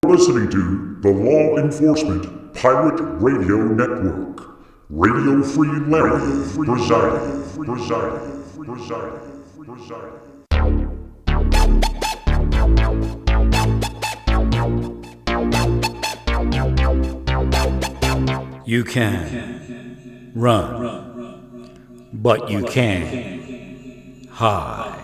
Listening to the Law Enforcement Pirate Radio Network. Radio Free Larry presiding. You can run, but you can't hide.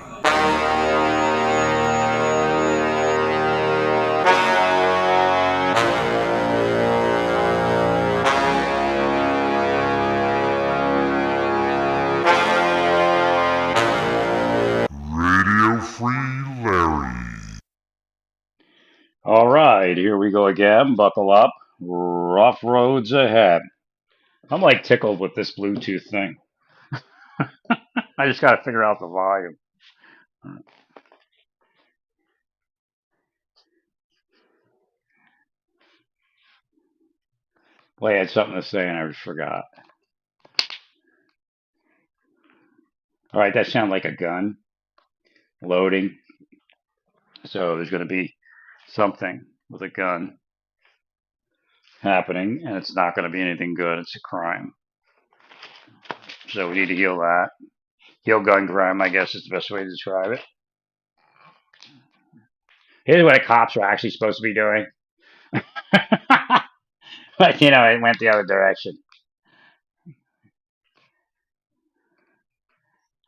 Radio Free Larry. All right, here we go again. Buckle up. Rough roads ahead. I'm like tickled with this Bluetooth thing. I just got to figure out the volume. Boy, I had something to say and I just forgot. All right, that sounded like a gun loading. So there's going to be something with a gun happening, and it's not going to be anything good. It's a crime. So we need to heal that. Heal gun crime, I guess, is the best way to describe it. Here's what the cops are actually supposed to be doing. But, it went the other direction.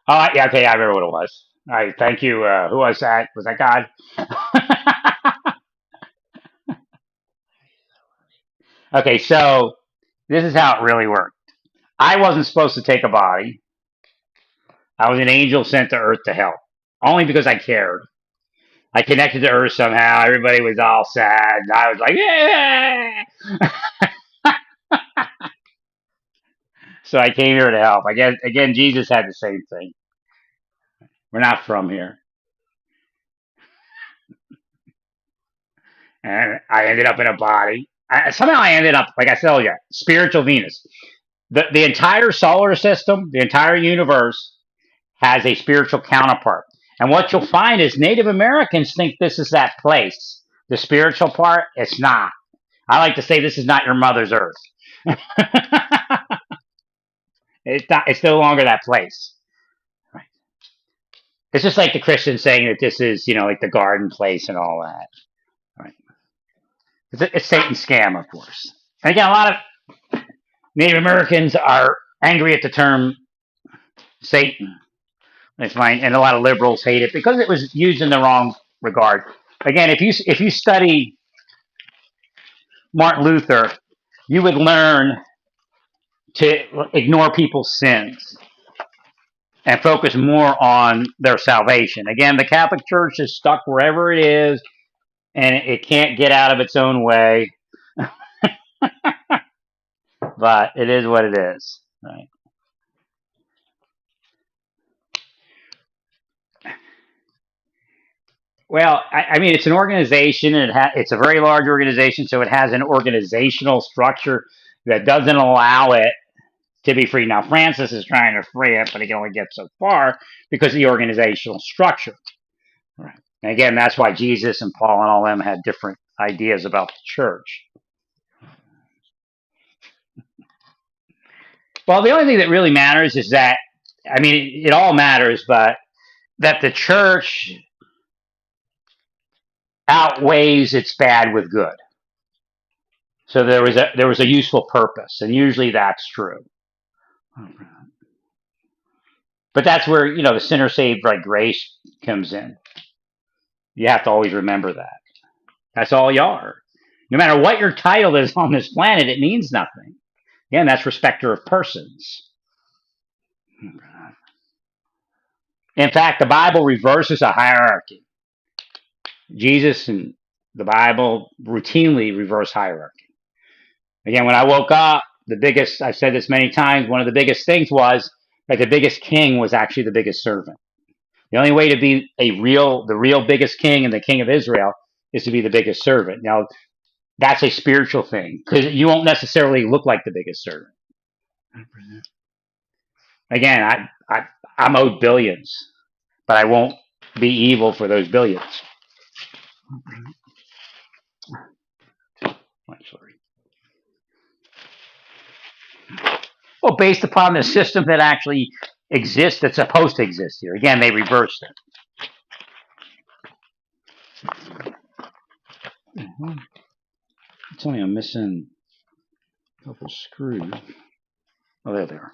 Oh, yeah, okay, I remember what it was. All right, thank you. Who was that? Was that God? Okay, so this is how it really worked. I wasn't supposed to take a body. I was an angel sent to earth to help, only because I cared. I connected to earth somehow. Everybody was all sad. And I was like, yeah! So I came here to help. I guess, again, Jesus had the same thing. We're not from here. And I ended up in a body. Somehow I ended up, like I told you, spiritual Venus. The entire solar system, the entire universe has a spiritual counterpart. And what you'll find is Native Americans think this is that place. The spiritual part, it's not. I like to say this is not your mother's earth. It's no longer that place. Right. It's just like the Christians saying that this is, like the garden place and all that. Right. It's Satan's scam, of course. And again, a lot of Native Americans are angry at the term Satan. It's fine, and a lot of liberals hate it because it was used in the wrong regard. Again, if you study Martin Luther, you would learn to ignore people's sins and focus more on their salvation. Again, the Catholic Church is stuck wherever it is, and it can't get out of its own way. But it is what it is, right? Well, I mean, it's an organization, and it's a very large organization, so it has an organizational structure that doesn't allow it to be free. Now, Francis is trying to free it, but he can only get so far because of the organizational structure. Right. And again, that's why Jesus and Paul and all them had different ideas about the church. Well, the only thing that really matters is that, I mean, it all matters, but that the church outweighs its bad with good. So there was a useful purpose, and usually that's true. But that's where the sinner saved by grace comes in. You have to always remember that. That's all you are. No matter what your title is on this planet, it means nothing. Again, that's respecter of persons. In fact, the Bible reverses a hierarchy. Jesus and the Bible routinely reverse hierarchy. Again, when I woke up, I've said this many times, one of the biggest things was that the biggest king was actually the biggest servant. The only way to be the real biggest king and the king of Israel is to be the biggest servant. Now, that's a spiritual thing because you won't necessarily look like the biggest servant. Again, I'm owed billions, but I won't be evil for those billions. Actually. Well, based upon the system that actually exists, that's supposed to exist here. Again, they reversed it. It's only I'm missing a couple screws. Oh, there they are.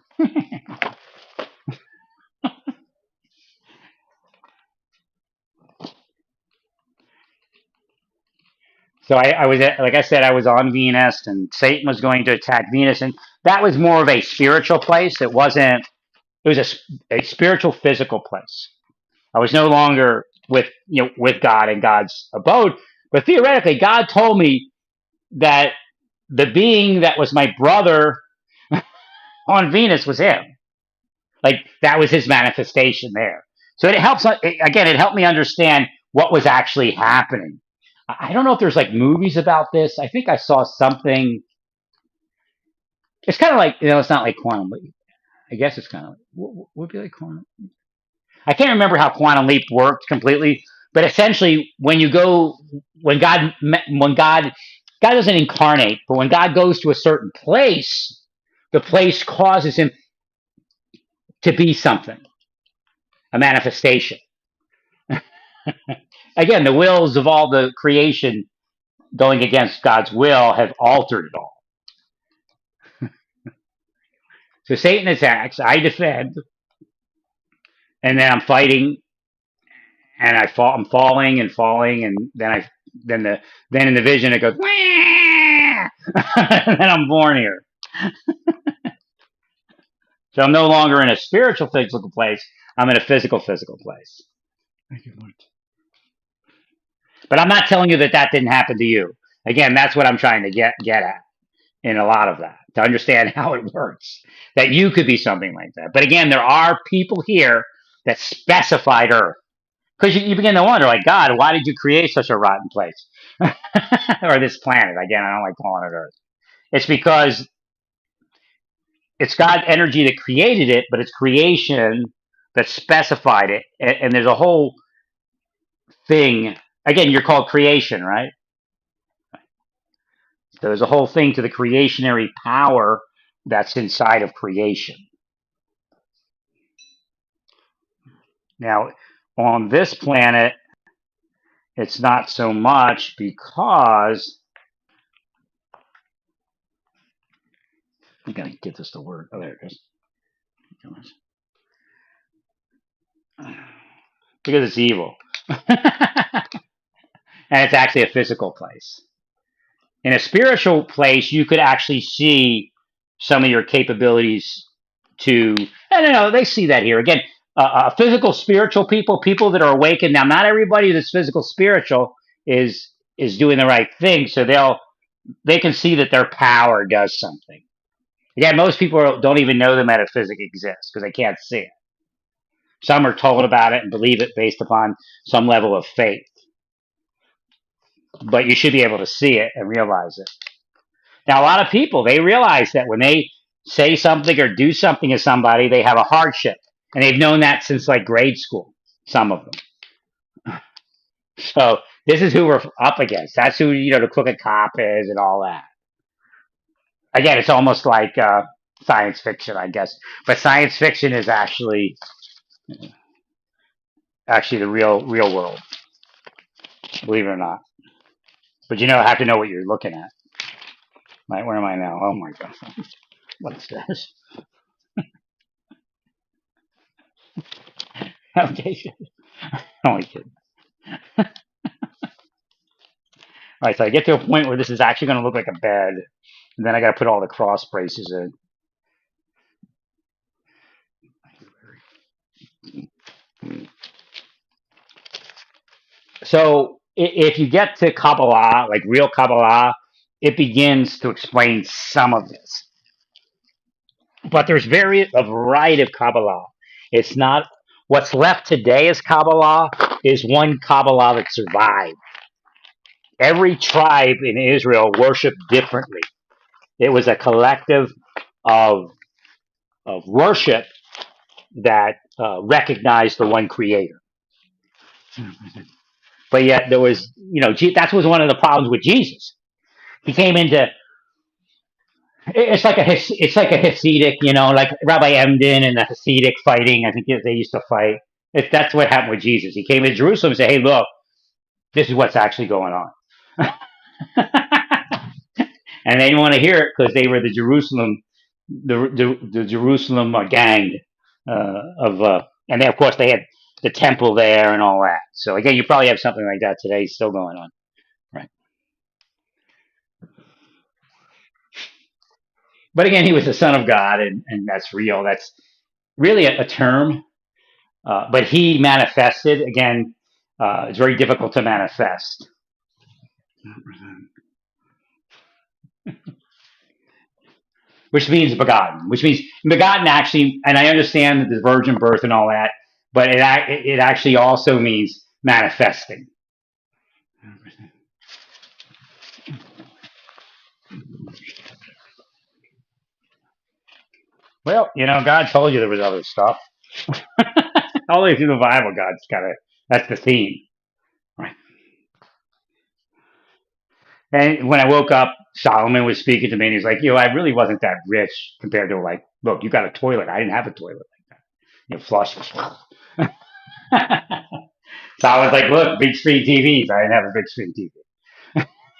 So I was like I said, I was on Venus, and Satan was going to attack Venus, and that was more of a spiritual place. It wasn't. It was a spiritual, physical place. I was no longer with God in God's abode, but theoretically, God told me that the being that was my brother on Venus was him. Like that was his manifestation there. So it helps. Again, it helped me understand what was actually happening. I don't know if there's like movies about this. I think I saw something. It's kind of like it's not like Quantum Leap. I guess it's kind of like would be like Quantum. I can't remember how Quantum Leap worked completely, but essentially, when God doesn't incarnate, but when God goes to a certain place, the place causes him to be something, a manifestation. Again, the wills of all the creation going against God's will have altered it all. So Satan attacks, I defend, and then I'm fighting, and I'm falling and falling, and then in the vision it goes, and then I'm born here. So I'm no longer in a spiritual physical place. I'm in a physical place. Thank you, Lord. But I'm not telling you that didn't happen to you. Again, that's what I'm trying to get at in a lot of that, to understand how it works. That you could be something like that. But again, there are people here that specified Earth. Because you begin to wonder, like, God, why did you create such a rotten place? Or this planet. Again, I don't like calling it Earth. It's because it's God's energy that created it, but it's creation that specified it. And there's a whole thing. Again, you're called creation, right? So there's a whole thing to the creationary power that's inside of creation. Now, on this planet, it's not so much because I'm going to get this to work. Oh, there it goes. Because it's evil. And it's actually a physical place. In a spiritual place, you could actually see some of your capabilities to, and they see that here. Again, physical, spiritual people that are awakened. Now, not everybody that's physical, spiritual is doing the right thing. So they can see that their power does something. Again, most people don't even know the metaphysic exists because they can't see it. Some are told about it and believe it based upon some level of faith. But you should be able to see it and realize it. Now, a lot of people, they realize that when they say something or do something to somebody, they have a hardship. And they've known that since like grade school, some of them. So this is who we're up against. That's who, the crooked cop is and all that. Again, it's almost like science fiction, I guess. But science fiction is actually the real world, believe it or not. But you have to know what you're looking at. Right, where am I now? Oh my God. What's this? Okay. Only kidding. All right, so I get to a point where this is actually going to look like a bed. And then I got to put all the cross braces in. So if you get to Kabbalah, like real Kabbalah, it begins to explain some of this. But there's a variety of Kabbalah. It's not what's left today as Kabbalah is one Kabbalah that survived. Every tribe in Israel worshiped differently. It was a collective of worship that recognized the one creator. But yet there was, that was one of the problems with Jesus. He came into it's like a Hasidic, like Rabbi Emden and the Hasidic fighting. I think they used to fight. That's what happened with Jesus. He came to Jerusalem and said, "Hey, look, this is what's actually going on." And they didn't want to hear it because they were the Jerusalem gang and then of course they had the temple there and all that. So again, you probably have something like that today still going on, right? But again, he was the Son of God, and that's real. That's really a term, but he manifested. Again, it's very difficult to manifest. Which means begotten, which means begotten actually, and I understand that the virgin birth and all that, but it actually also means manifesting. Well, God told you there was other stuff. All the way through the Bible, that's the theme. Right. And when I woke up, Solomon was speaking to me, and he's like, I really wasn't that rich compared to, like, look, you got a toilet. I didn't have a toilet like that. Flush. Solomon's like, look, big screen TVs. I didn't have a big screen TV.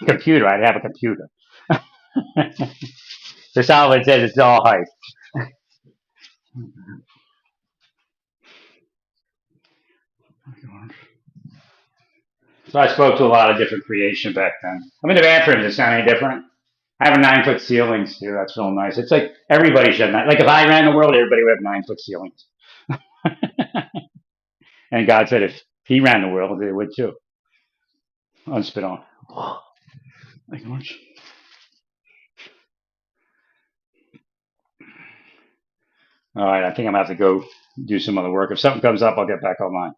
Computer. I didn't have a computer. So Solomon says it's all hype. So I spoke to a lot of different creation back then. I'm in the bathroom. Does it sound any different? I have a 9-foot ceilings too. That's real nice. It's like everybody should have. Like if I ran the world, everybody would have 9-foot ceilings. And God said if He ran the world, they would too. Unspit on. Like orange. All right, I think I'm gonna have to go do some other work. If something comes up, I'll get back online.